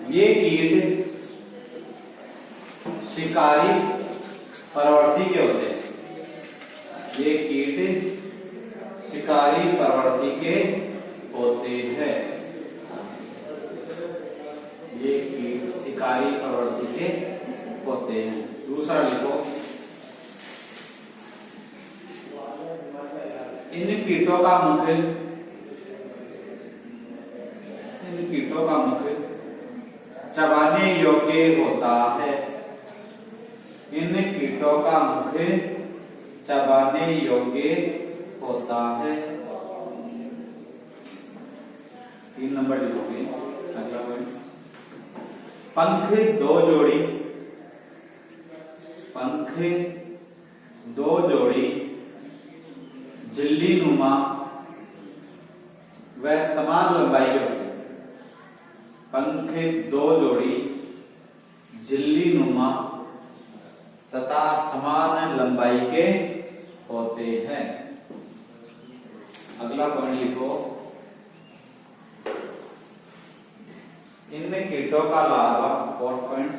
ये कीट शिकारी प्रवृत्ति के होते हैं। ये कीट शिकारी प्रवृत्ति के होते हैं। ये कीट शिकारी प्रवृत्ति के होते हैं। दूसरा लिखो, इन कीटों का मुख चबाने योग्य होता है। इन कीटों का मुख चबाने योग्य होता है। 3 नंबर लिखोगे। अगला पॉइंट, पंख दो जोड़ी झिल्ली नुमा व समान लंबाई के होते हैं। पंख 2 जोड़ी झिल्ली नुमा तथा समान लंबाई के होते हैं। अगला पॉइंट लिखो, इन कीटों का लार्वा, 4th पॉइंट,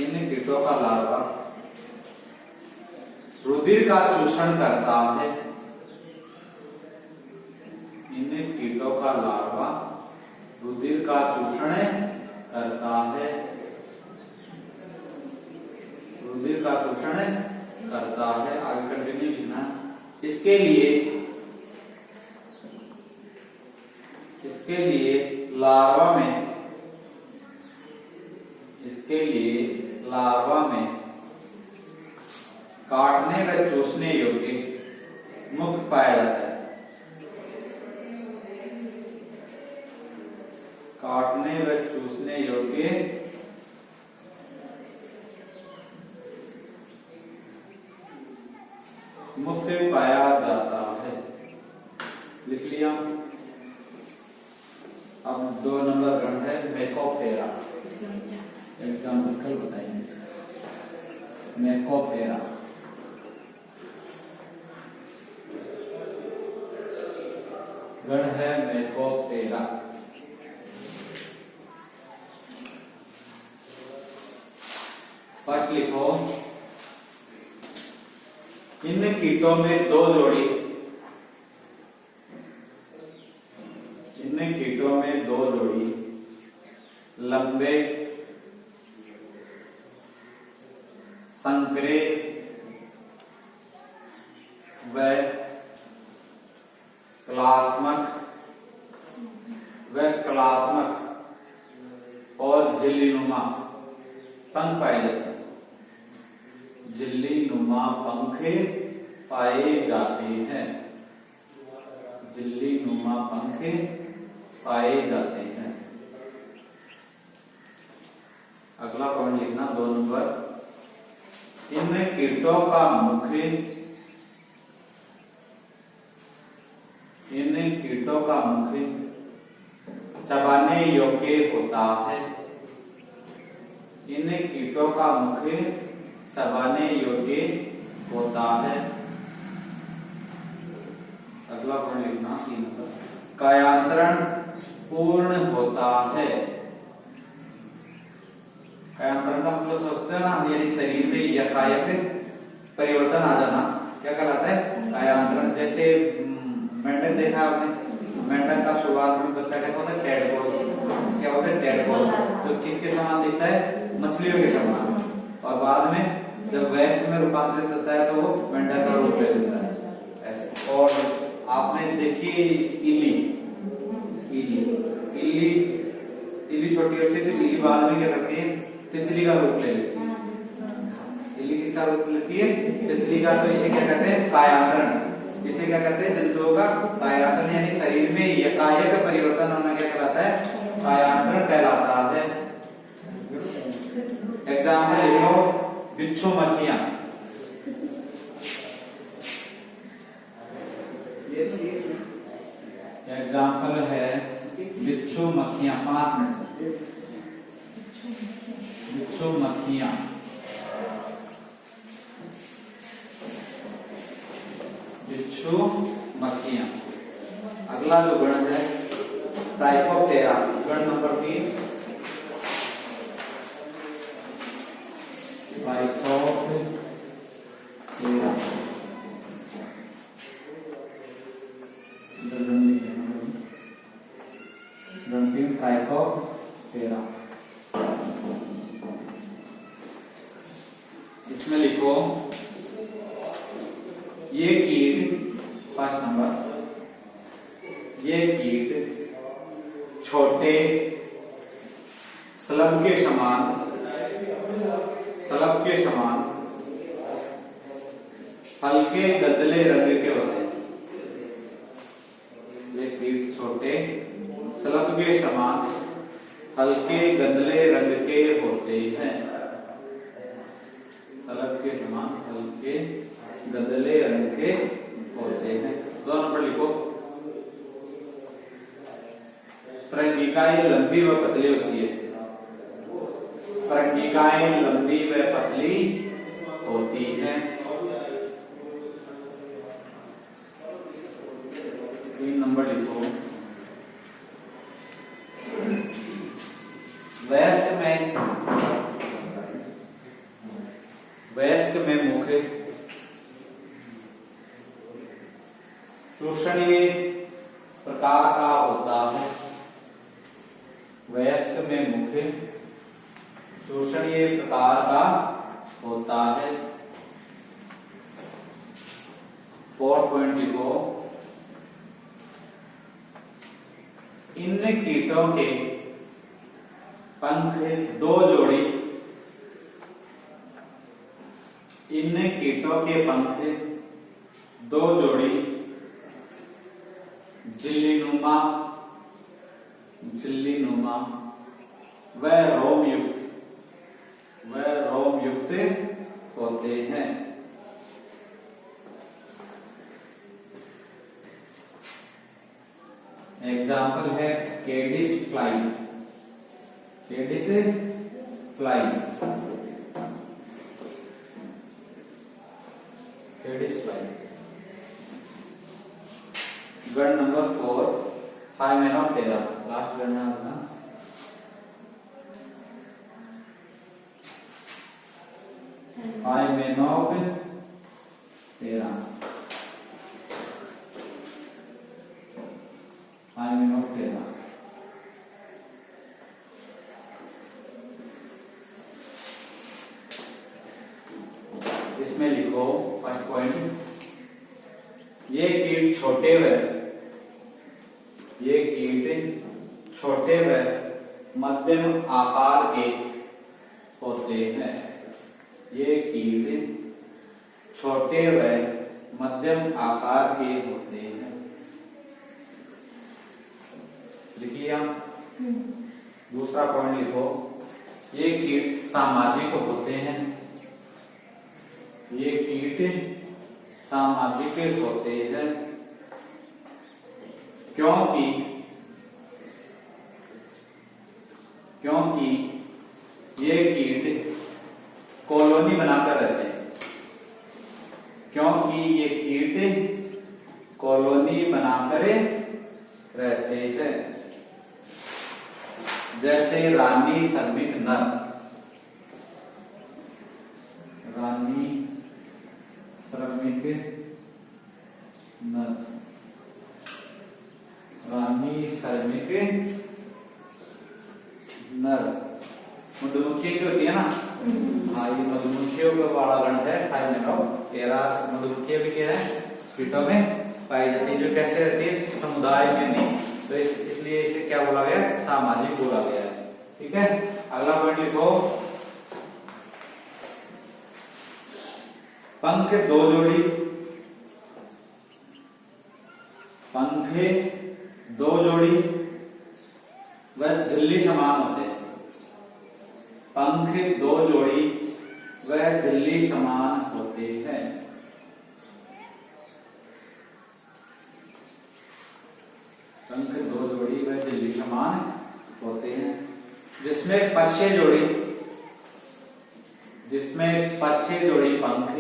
इन कीटों का लार्वा रुधिर का चूषण करता है। इन कीटों का लार्वा रुधिर का चूषण करता है। रुधिर का शोषण करता है। आगे कंटिन्यू लिखना। इसके लिए लार्वा में काटने व चूसने योग्य मुख पाया जाता है। काटने व चूसने योग्य मुख पाया जाता है। लिख लिया। अब 2 नंबर गण है मेकोपेरा। एग्जाम्पल बताएंगे। मेकोपेरा गण है मेकोपेरा। फर्स्ट लिखो, इन कीटों में 2 जोड़ी लंबे संकरे व कलात्मक और झिल्लीनुमा पंख पाए जाते हैं। झिल्लीनुमा पंख पाए जाते हैं। झिल्लीनुमा पंख पाए जाते हैं। अगला पॉइंट लिखना 2 नंबर, इन कीटों का मुख चबाने योग्य होता है। इन कीटों का मुख चबाने योग्य होता है। अगला पॉइंट लिखना 3 नंबर, कायांतरण पूर्ण होता है। कायांतरण का मतलब सोचते हैं ना, यानी शरीर में यकायक परिवर्तन आ जाना क्या कहलाता है? कायांतरण। जैसे मेंढक देखा आपने, मेंढक का शुरुआत में बच्चा कैसा होता है? टेडपोल। क्या होता है? टेडपोल। तो किसके समान दिखता है? मछलियों के समान। और बाद में जब वेस्ट में रूपांतरित होता है तो वो मेंढक का रूप ले लेता है ऐसे। और आपने देखी इल्ली छोटी होती है तो इल्ली बाद में क्या करती है? तितली का रूप ले लेती है। इल्ली किसका रूप लेती है? तितली का। तो इसे क्या कहते हैं? कायांतरण। इसे क्या कहते हैं? जंतुओं का कायांतरण, यानी शरीर में यकायक परिवर्तन होना क्या कहलाता है? कायांतरण कहलाता है। एग्जाम्पल लिख लो, बिच्छू मक्खियां। एग्जाम्पल है बिच्छू मक्खियां। 5 मिनट। बिच्छू मक्खियां। बिच्छू मक्खियां। अगला जो गण है टाइपोप्टेरा, गण नंबर 3 ट्राइकोप्टेरा, ट्राइकोप्टेरा। इसमें लिखो ये कीट, फर्स्ट नंबर, ये कीट छोटे स्लब के समान हल्के गदले रंग के होते हैं। ये कीट छोटे स्लब के समान हल्के गदले रंग के होते हैं। स्लब के समान हल्के गदले रंग के होते हैं। 2 नंबर लिखो, श्रृंगिकाएं लंबी व पतली होती है। श्रृंगिकाएं लंबी व पतली होती हैं। 3 नंबर लिखो, वयस्क में मुख शोषणीय प्रकार का होता है। वयस्क में मुख शोषणीय प्रकार का होता है। 4 पॉइंट लिखो, इन कीटों के पंख 2 जोड़ी, इन कीटों के पंख 2 जोड़ी झिल्लीनुमा व रोम युक्त होते हैं। एग्जाम्पल है केडिस फ्लाई। गण नंबर 4 हाइमेनोप्टेरा, लास्ट गण होगा। हाइमेनोप्टेरा, इसमें लिखो फर्स्ट पॉइंट, ये कीट छोटे व मध्यम आकार के होते हैं। ये कीट छोटे व मध्यम आकार के होते हैं। लिख लिया। दूसरा पॉइंट लिखो, ये कीट सामाजिक होते हैं। ये कीट सामाजिक होते हैं क्योंकि ये कीट कॉलोनी बनाकर रहते हैं। क्योंकि ये कीट कॉलोनी बनाकर रहते हैं। जैसे रानी श्रमिक नर, रानी श्रमिक नर, मधुमक्खी की होती है ना। हाँ, ये मधुमक्खियों का बड़ा गण है। हाइमेनोप्टेरा मधुमक्खियां भी क्या है, कीटों में पाई जाती है, जो कैसे रहती है, समुदाय में नहीं। तो इसलिए इसे क्या बोला गया, सामाजिक बोला गया है। ठीक है, अगला पॉइंट लिखो, पंख 2 जोड़ी, वह झिल्ली समान होते हैं। पंख 2 जोड़ी वह झिल्ली समान होते हैं। पंख 2 जोड़ी वह झिल्ली समान होते हैं। जिसमें पश्चे जोड़ी पंख,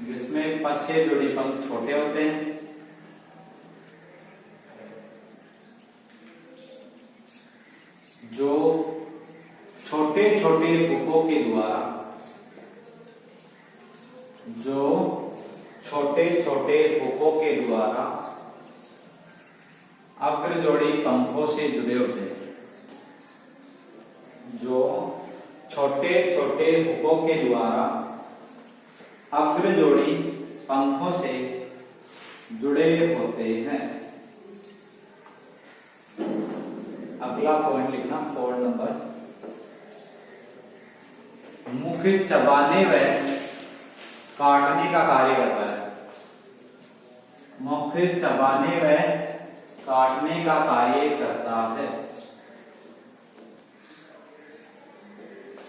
जिसमें पश्चे जोड़ी पंख छोटे होते हैं। जो छोटे छोटे पुपों के द्वारा, जो छोटे छोटे पुपों के द्वारा अग्रजोड़ी पंखों से जुड़े होते हैं, जो छोटे छोटे पुपों के द्वारा अग्रजोड़ी पंखों से जुड़े होते हैं। अगला पॉइंट लिखना, पॉइंट नंबर, मुख चबाने व काटने का कार्य करता है। मुख चबाने व काटने का कार्य करता है।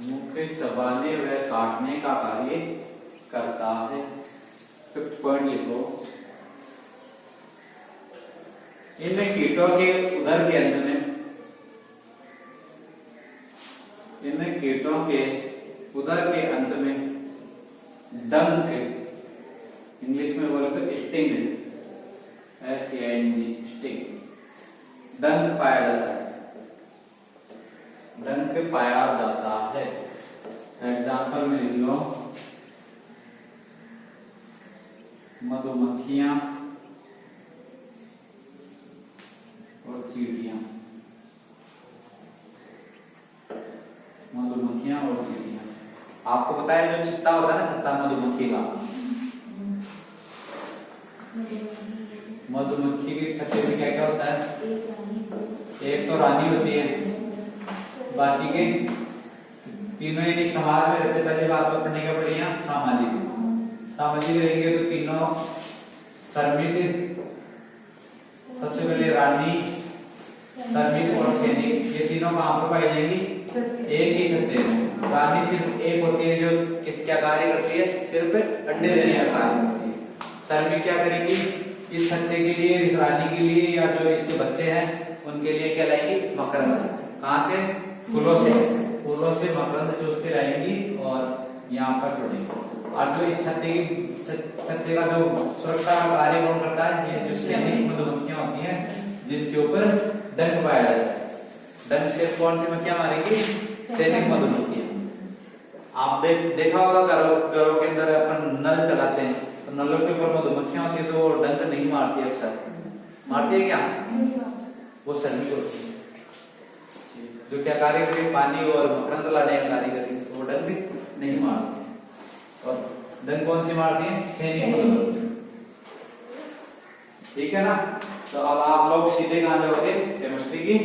मुख चबाने व काटने का कार्य करता है। फिफ्थ पॉइंट लिखो, इन कीटों के उदर के अंत में, इन कीटों के उदर के अंत में डंक, इंग्लिश में बोले तो स्टिंग, STING, स्टिंग, डंक पाया जाता है। डंक पाया जाता है। एग्जाम्पल में लिख लो, मधुमक्खियां और चींटियां। मधुमक्खियां और चींटियां, आपको पता है जो छत्ता होता है ना, छत्ता मधुमक्खी का, मधुमक्खी के छत्ते में क्या क्या होता है? एक तो रानी होती है, बाकी के तीनों यानी समाज में रहते। पहले बात तो पढ़ने का पड़ेगा सामाजिक, सामाजिक रहेंगे तो तीनों श्रमिक, सबसे पहले रानी, श्रमिक और सैनिक, ये तीनों कहां पर पाई जाएंगी? एक ही छत्ते में। रानी सिर्फ एक होती है जो क्या कार्य करती है? सिर्फ अंडे देने का कार्य करती है। श्रमिक क्या करेगी? इस छत्ते के लिए, इस रानी के लिए या जो इसके बच्चे हैं उनके लिए क्या लाएगी? मकरंद। कहां से? फूलों से। फूलों से मकरंद चूस के लाएंगी और यहाँ पर छोड़ेंगी। और जो इस छत्ते का जो सुरक्षा का कार्य कौन करता है? ये जो सैनिक मधुमक्खियां होती हैं जिनके ऊपर डंक पाया जाता है। डंक से कौन सी मक्खियां मारेंगी? सैनिक मधुमक्खियां। आप देखा होगा घरों के अंदर अपन नल चलाते हैं तो नलों के ऊपर मधुमक्खियां होती है तो डंक नहीं मारती, अक्सर मारती है क्या? वो श्रमिक होती है जो क्या कार्य करेगी? पानी और मकरंद लाने का कार्य करेगी, तो वो डंक नहीं मारती। और डंक कौन सी मारती है? सैनिक मधुमक्खियां। ठीक है ना? तो अब आप लोग सीधे कहां जाओगे? केमिस्ट्री की